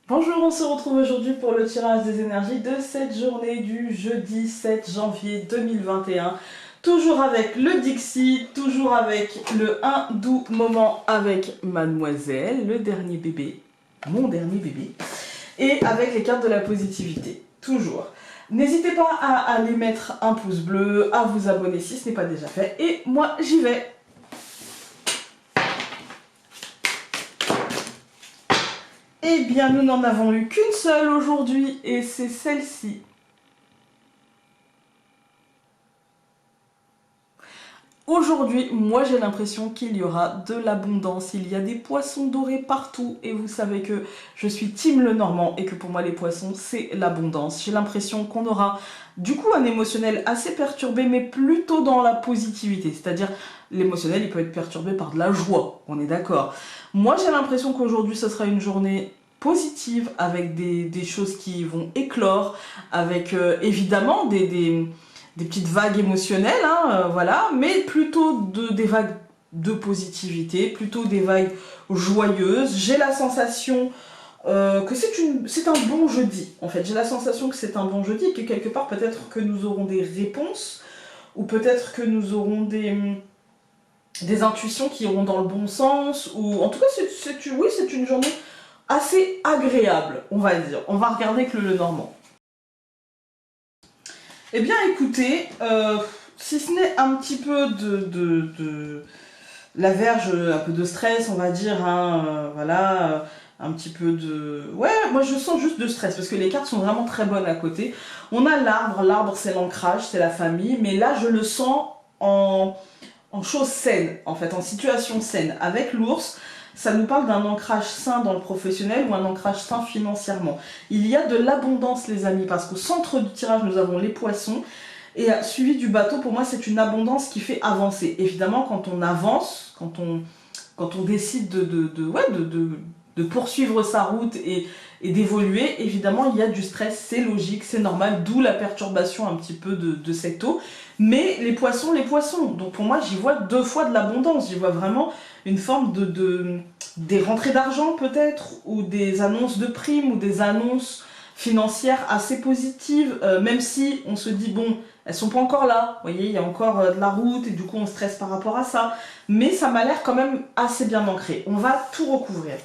Bonjour, on se retrouve aujourd'hui pour le tirage des énergies de cette journée du jeudi 7 janvier 2021. Toujours avec le Dixie, toujours avec le un doux moment avec Mademoiselle, le dernier bébé, mon dernier bébé, et avec les cartes de la positivité, toujours. N'hésitez pas à aller mettre un pouce bleu, à vous abonner si ce n'est pas déjà fait, et moi j'y vais. Eh bien, nous n'en avons eu qu'une seule aujourd'hui, et c'est celle-ci. Aujourd'hui, moi j'ai l'impression qu'il y aura de l'abondance, il y a des poissons dorés partout, et vous savez que je suis team Lenormand, et que pour moi les poissons c'est l'abondance. J'ai l'impression qu'on aura du coup un émotionnel assez perturbé, mais plutôt dans la positivité, c'est-à-dire l'émotionnel il peut être perturbé par de la joie, on est d'accord. Moi j'ai l'impression qu'aujourd'hui ce sera une journée positive, avec des choses qui vont éclore, avec évidemment des petites vagues émotionnelles, hein, voilà, mais plutôt des vagues de positivité, plutôt des vagues joyeuses. J'ai la sensation que c'est un bon jeudi, en fait. J'ai la sensation que c'est un bon jeudi et que quelque part, peut-être que nous aurons des réponses, ou peut-être que nous aurons des intuitions qui iront dans le bon sens, ou en tout cas, oui, c'est une journée assez agréable, on va dire. On va regarder avec le Lenormand. Eh bien écoutez, si ce n'est un petit peu de la verge, un peu de stress on va dire, hein, voilà, un petit peu de... Ouais, moi je sens juste de stress parce que les cartes sont vraiment très bonnes à côté. On a l'arbre c'est l'ancrage, c'est la famille, mais là je le sens en chose saine, en fait, en situation saine. Avec l'ours, ça nous parle d'un ancrage sain dans le professionnel ou un ancrage sain financièrement. Il y a de l'abondance les amis, parce qu'au centre du tirage nous avons les poissons, et suivi du bateau, pour moi c'est une abondance qui fait avancer. Évidemment quand on avance, quand on décide de poursuivre sa route et d'évoluer, évidemment il y a du stress, c'est logique, c'est normal, d'où la perturbation un petit peu de cette eau. Mais les poissons, donc pour moi j'y vois deux fois de l'abondance, j'y vois vraiment une forme des rentrées d'argent peut-être, ou des annonces de primes, ou des annonces financières assez positives, même si on se dit bon, elles sont pas encore là, vous voyez, il y a encore de la route et du coup on stresse par rapport à ça, mais ça m'a l'air quand même assez bien ancré. On va tout recouvrir.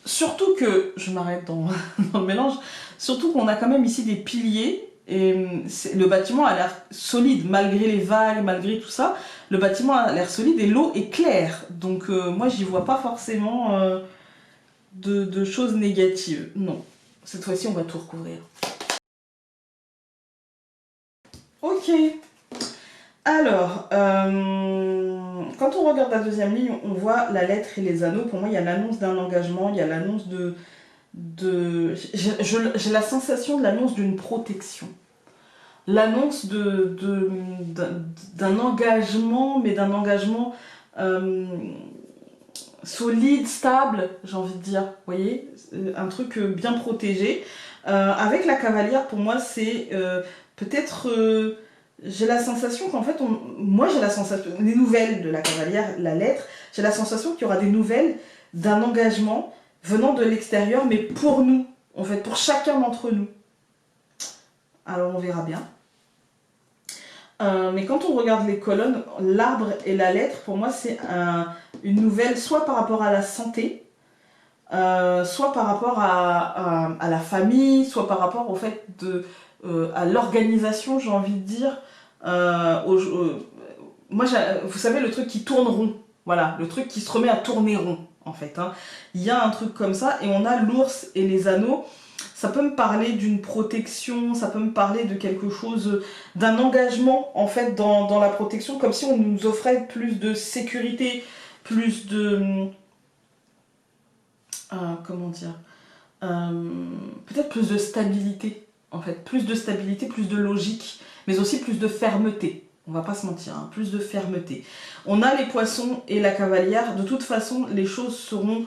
Surtout que, je m'arrête dans le mélange, surtout qu'on a quand même ici des piliers, et le bâtiment a l'air solide, malgré les vagues, malgré tout ça, le bâtiment a l'air solide et l'eau est claire, donc moi j'y vois pas forcément de choses négatives, non. Cette fois-ci on va tout recouvrir. Ok, alors, quand on regarde la deuxième ligne, on voit la lettre et les anneaux. Pour moi, il y a l'annonce d'un engagement, il y a l'annonce j'ai la sensation de l'annonce d'une protection. L'annonce d'un engagement, mais d'un engagement solide, stable, j'ai envie de dire. Vous voyez, un truc bien protégé. Avec la cavalière, pour moi, c'est peut-être... j'ai la sensation qu'en fait, moi j'ai la sensation, les nouvelles de la cavalière, la lettre, j'ai la sensation qu'il y aura des nouvelles d'un engagement venant de l'extérieur, mais pour nous, en fait, pour chacun d'entre nous. Alors on verra bien. Mais quand on regarde les colonnes, l'arbre et la lettre, pour moi c'est une nouvelle, soit par rapport à la santé, soit par rapport à la famille, soit par rapport au fait à l'organisation, j'ai envie de dire. Moi, vous savez, le truc qui tourne rond, voilà, le truc qui se remet à tourner rond, en fait. Hein. Il y a un truc comme ça, et on a l'ours et les anneaux. Ça peut me parler d'une protection, ça peut me parler de quelque chose, d'un engagement, en fait, dans la protection, comme si on nous offrait plus de sécurité, plus de... comment dire, peut-être plus de stabilité, en fait, plus de stabilité, plus de logique, mais aussi plus de fermeté. On va pas se mentir, hein, plus de fermeté. On a les poissons et la cavalière. De toute façon, les choses seront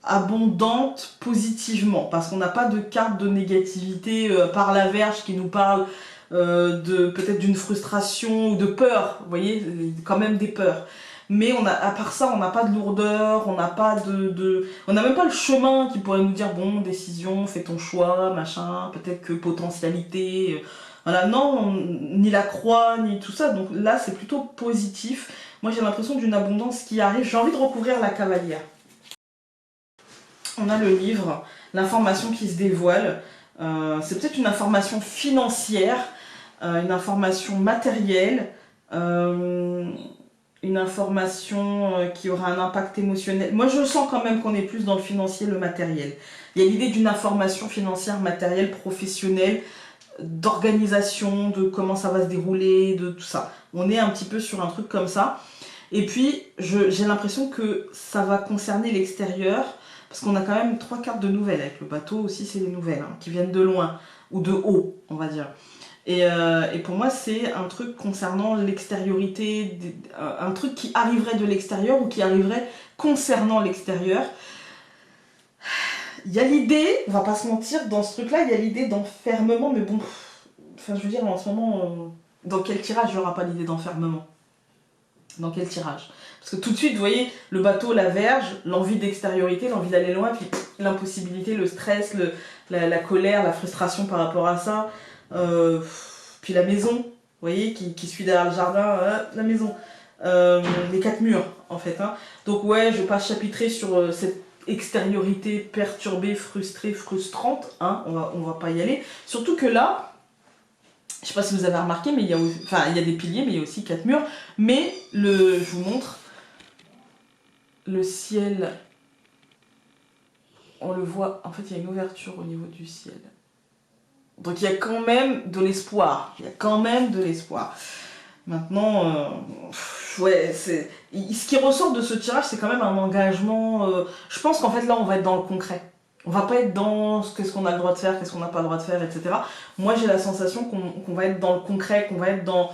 abondantes positivement, parce qu'on n'a pas de carte de négativité par la verge qui nous parle peut-être d'une frustration ou de peur. Vous voyez, quand même des peurs. mais à part ça, on n'a pas de lourdeur, on n'a pas on n'a même pas le chemin qui pourrait nous dire, bon, décision, fais ton choix, machin, peut-être que potentialité, voilà, non, ni la croix, ni tout ça, donc là, c'est plutôt positif. Moi, j'ai l'impression d'une abondance qui arrive, j'ai envie de recouvrir la cavalière. On a le livre, l'information qui se dévoile, c'est peut-être une information financière, une information matérielle, une information qui aura un impact émotionnel. Moi, je sens quand même qu'on est plus dans le financier, le matériel. Il y a l'idée d'une information financière, matérielle, professionnelle, d'organisation, de comment ça va se dérouler, de tout ça. On est un petit peu sur un truc comme ça. Et puis, j'ai l'impression que ça va concerner l'extérieur, parce qu'on a quand même 3 cartes de nouvelles. Avec le bateau aussi, c'est les nouvelles, hein, qui viennent de loin, ou de haut, on va dire. Et pour moi, c'est un truc concernant l'extériorité, un truc qui arriverait de l'extérieur ou qui arriverait concernant l'extérieur. Il y a l'idée, on va pas se mentir, dans ce truc-là, il y a l'idée d'enfermement, mais bon, enfin je veux dire, en ce moment, dans quel tirage il n'y aura pas l'idée d'enfermement? Dans quel tirage? Parce que tout de suite, vous voyez, le bateau, la verge, l'envie d'extériorité, l'envie d'aller loin, puis l'impossibilité, le stress, la colère, la frustration par rapport à ça. Puis la maison, vous voyez, qui suit derrière le jardin, la maison. Les 4 murs, en fait. Hein. Donc ouais, je vais pas chapitrer sur cette extériorité perturbée, frustrée, frustrante. Hein, on va pas y aller. Surtout que là, je sais pas si vous avez remarqué, mais il y a des piliers, mais il y a aussi 4 murs. Mais je vous montre, le ciel, on le voit, en fait il y a une ouverture au niveau du ciel. Donc il y a quand même de l'espoir. Il y a quand même de l'espoir. Maintenant, ouais, ce qui ressort de ce tirage, c'est quand même un engagement. Je pense qu'en fait là, on va être dans le concret. On va pas être dans qu'est-ce qu'on a le droit de faire, qu'est-ce qu'on n'a pas le droit de faire, etc. Moi, j'ai la sensation qu'on va être dans le concret, qu'on va être dans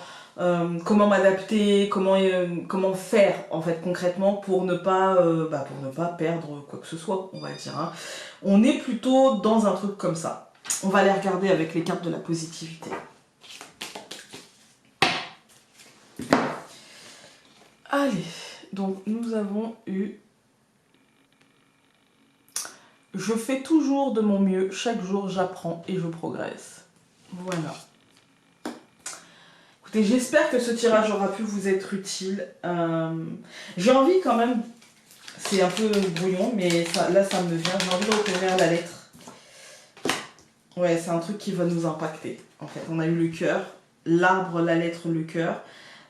comment m'adapter, comment faire en fait concrètement pour ne pas perdre quoi que ce soit, on va dire. Hein. On est plutôt dans un truc comme ça. On va aller regarder avec les cartes de la positivité. Allez, donc nous avons eu... Je fais toujours de mon mieux, chaque jour j'apprends et je progresse. Voilà. Écoutez, j'espère que ce tirage aura pu vous être utile. J'ai envie quand même, c'est un peu brouillon, mais là ça me vient, j'ai envie de recouvrir la lettre. Ouais, c'est un truc qui va nous impacter. En fait, on a eu le cœur, l'arbre, la lettre, le cœur.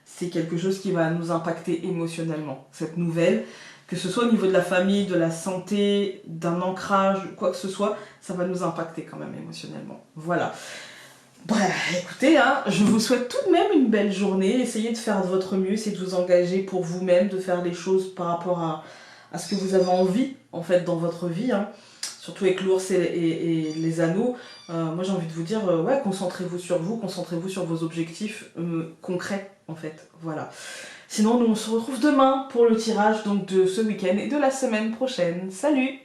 C'est quelque chose qui va nous impacter émotionnellement. Cette nouvelle, que ce soit au niveau de la famille, de la santé, d'un ancrage, quoi que ce soit, ça va nous impacter quand même émotionnellement. Voilà. Bref, écoutez, hein, je vous souhaite tout de même une belle journée. Essayez de faire de votre mieux, essayez de vous engager pour vous-même, de faire les choses par rapport à ce que vous avez envie, en fait, dans votre vie. Hein. Surtout avec l'ours et les anneaux. Moi, j'ai envie de vous dire, ouais, concentrez-vous sur vous, concentrez-vous sur vos objectifs concrets, en fait. Voilà. Sinon, nous, on se retrouve demain pour le tirage donc, de ce week-end et de la semaine prochaine. Salut!